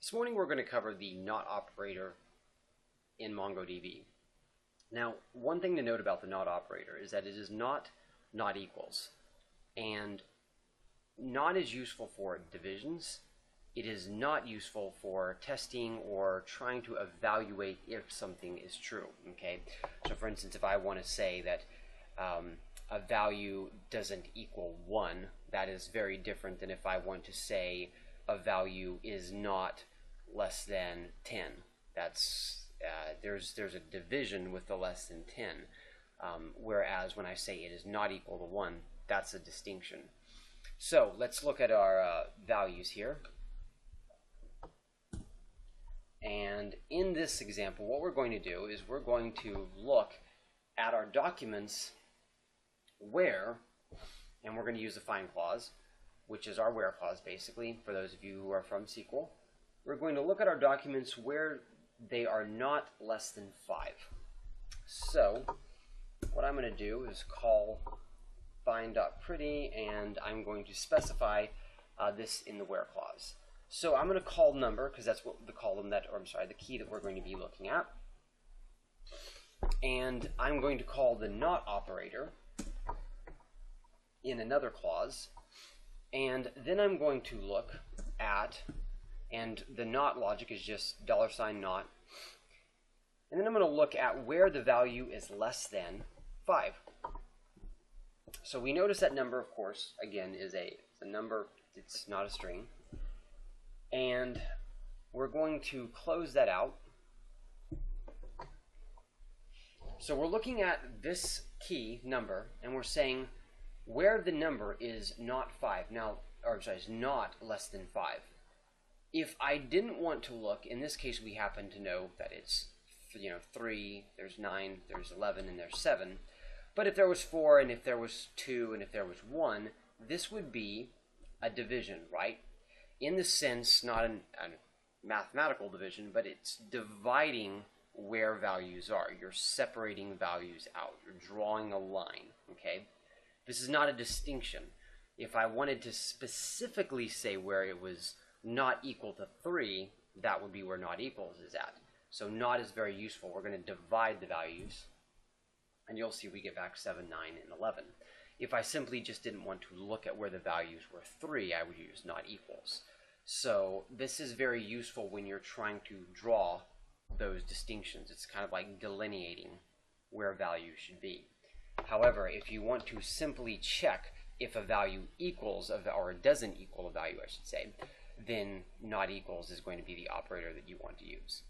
This morning we're going to cover the not operator in MongoDB. Now, one thing to note about the not operator is that it is not equals, and not is useful for divisions. It is not useful for testing or trying to evaluate if something is true. Okay, so for instance, if I want to say that a value doesn't equal 1, that is very different than if I want to say a value is not less than 10. That's there's a division with the less than 10, whereas when I say it is not equal to 1, that's a distinction. So let's look at our values here. And in this example, what we're going to do is we're going to look at our documents where, and we're going to use the find clause, which is our where clause basically, for those of you who are from SQL. We're going to look at our documents where they are not less than 5. So what I'm going to do is call find.pretty, and I'm going to specify this in the where clause. So I'm going to call number, because that's what the column that, or I'm sorry, the key that we're going to be looking at. And I'm going to call the not operator in another clause. And then I'm going to look at, and the not logic is just $not. And then I'm going to look at where the value is less than 5. So we notice that number, of course, again, is a number. It's not a string. And we're going to close that out. So we're looking at this key number, and we're saying where the number is not 5. Now, or sorry, is not less than 5. If I didn't want to look, in this case we happen to know that it's 3, there's 9, there's 11, and there's 7. But if there was 4, and if there was 2, and if there was 1, this would be a division, right? In the sense, not a mathematical division, but it's dividing where values are. You're separating values out. You're drawing a line, okay? This is not a distinction. If I wanted to specifically say where it was not equal to 3, that would be where not equals is at. So not is very useful. We're going to divide the values, and you'll see we get back 7, 9, and 11. If I simply just didn't want to look at where the values were 3, I would use not equals. So this is very useful when you're trying to draw those distinctions. It's kind of like delineating where values should be. However, if you want to simply check if a value equals, or doesn't equal a value, I should say, then not equals is going to be the operator that you want to use.